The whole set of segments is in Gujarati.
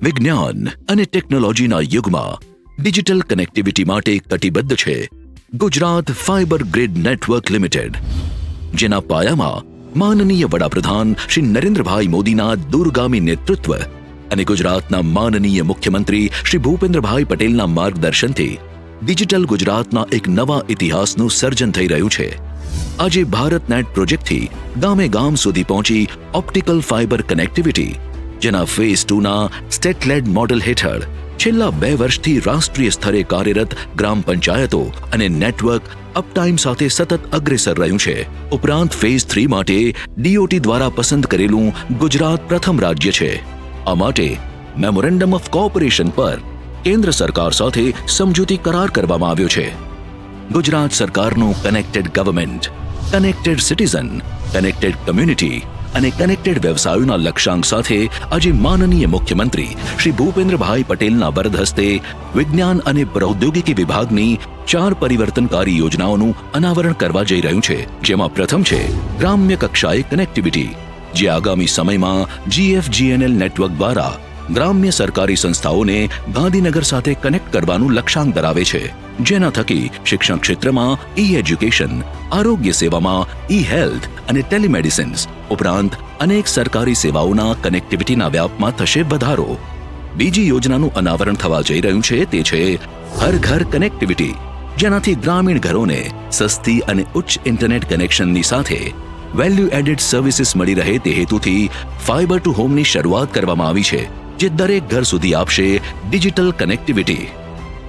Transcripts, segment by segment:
વિજ્ઞાન અને ટેકનોલોજીના યુગમાં ડિજિટલ કનેક્ટિવિટી માટે કટિબદ્ધ છે Gujarat fibre grid network limited, જેના પાયામાં માનનીય વડાપ્રધાન શ્રી નરેન્દ્રભાઈ મોદીના દૂરગામી નેતૃત્વ અને ગુજરાતના માનનીય મુખ્યમંત્રી શ્રી ભૂપેન્દ્રભાઈ પટેલના માર્ગદર્શનથી ડિજિટલ ગુજરાતના એક નવા ઇતિહાસનું સર્જન થઈ રહ્યું છે। આજે ભારત નેટ પ્રોજેક્ટથી ગામે ગામ સુધી પહોંચી ઓપ્ટિકલ ફાઇબર કનેક્ટિવિટી, જેના ફેઝ 2ના સ્ટેટ-લેડ મોડેલ હેઠળ છેલ્લા 2 વર્ષથી રાષ્ટ્રીય સ્તરે કાર્યરત ગ્રામ પંચાયતો અને નેટવર્ક અપટાઇમ સાથે સતત અગ્રેસર રહ્યું છે। ઉપરાંત ફેઝ 3 માટે DOT દ્વારા પસંદ કરેલું ગુજરાત પ્રથમ રાજ્ય છે। આ માટે મેમોરેન્ડમ ઓફ કોઓપરેશન પર કેન્દ્ર સરકાર સાથે સમજૂતી કરાર કરવામાં આવ્યો છે। ગુજરાત સરકારનું connected government, connected citizen, connected community અને કનેક્ટેડ વ્યવસાયોના લક્ષ્યાંક સાથે આજે માનનીય મુખ્યમંત્રી શ્રી ભૂપેન્દ્રભાઈ પટેલના વરદ હસ્તે વિજ્ઞાન અને પ્રૌદ્યોગિકી વિભાગની 4 પરિવર્તનકારી યોજનાઓનું અનાવરણ કરવા જઈ રહ્યું છે, જેમાં પ્રથમ છે ગ્રામ્ય કક્ષાએ કનેક્ટિવિટી, જે આગામી સમયમાં GFGNL નેટવર્ક દ્વારા ગ્રામ્ય સરકારી સંસ્થાઓને ગાંધીનગર સાથે કનેક્ટ કરવાનું લક્ષ્યાંક ધરાવે છે, જેના થકી શિક્ષણ ક્ષેત્રમાં ઈ-એજ્યુકેશન, આરોગ્ય સેવામાં ઈ-હેલ્થ અને ટેલિમેડિસિન્સ ઉપરાંત અનેક સરકારી સેવાઓના કનેક્ટિવિટીના વ્યાપમાં થશે વધારો। બીજી યોજનાનું અનાવરણ થવા જઈ રહ્યું છે તે છે હર ઘર કનેક્ટિવિટી, જેનાથી ગ્રામીણ ઘરોને સસ્તી અને ઉચ્ચ ઇન્ટરનેટ કનેક્શનની સાથે વેલ્યુ એડેડ સર્વિસીસ મળી રહે તે હેતુથી ફાઇબર ટુ હોમની શરૂઆત કરવામાં આવી છે, જે દરેક ઘર સુધી આપશે ડિજિટલ કનેક્ટિવિટી।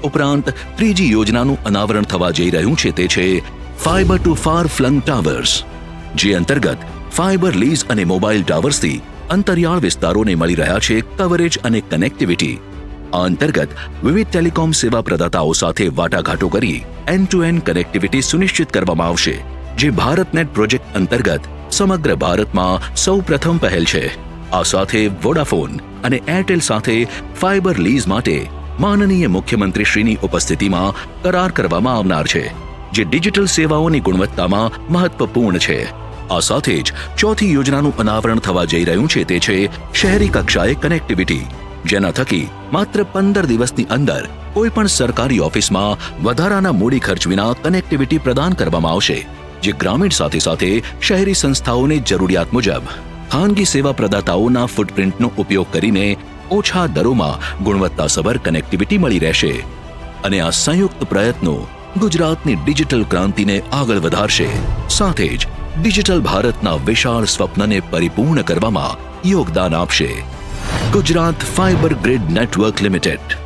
ઉપરાંત ત્રીજી યોજનાનું અનાવરણ થવા જઈ રહ્યું છે તે છે ફાઇબર ટુ ફાર ફ્લંગ ટાવર્સ, જે અંતર્ગત ફાઇબર લીઝ અને મોબાઈલ ટાવર્સથી અંતરિયાળ વિસ્તારોને મળી રહ્યા છે કવરેજ અને કનેક્ટિવિટી। આ અંતર્ગત વિવિધ ટેલિકોમ સેવા પ્રદાતાઓ સાથે વાટાઘાટો કરી એન્ડ ટુ એન્ડ કનેક્ટિવિટી સુનિશ્ચિત કરવામાં આવશે, જે ભારત નેટ પ્રોજેક્ટ અંતર્ગત સમગ્ર ભારતમાં સૌપ્રથમ પહેલ છે। આ સાથે વોડાફોન અને એરટેલ સાથે ફાઇબર લીઝ માટે માનનીય મુખ્યમંત્રી શ્રીની ઉપસ્થિતિમાં કરાર કરવામાં આવનાર છે, જે ડિજિટલ સેવાઓની ગુણવત્તામાં મહત્વપૂર્ણ છે। આ સાથે જ ચોથી યોજનાનું અનાવરણ થવા જઈ રહ્યું છે તે છે શહેરી કક્ષાએ કનેક્ટિવિટી, જેના થકી માત્ર 15 દિવસની અંદર કોઈ પણ સરકારી ઓફિસમાં વધારાના મૂડી ખર્ચ વિના કનેક્ટિવિટી પ્રદાન કરવામાં આવશે, જે ગ્રામીણ સાથે સાથે શહેરી સંસ્થાઓને જરૂરિયાત મુજબ ખાનગી સેવા પ્રદાતાઓના ફૂટપ્રિન્ટનો ઉપયોગ કરીને ઓછા દરોમાં ગુણવત્તાસભર કનેક્ટિવિટી મળી રહેશે। અને આ સંયુક્ત પ્રયત્નો ગુજરાતની ડિજિટલ ક્રાંતિને આગળ વધારશે, સાથે જ ડિજિટલ ભારતના વિશાળ સ્વપ્નને પરિપૂર્ણ કરવામાં યોગદાન આપશે। Gujarat fibre grid network limited.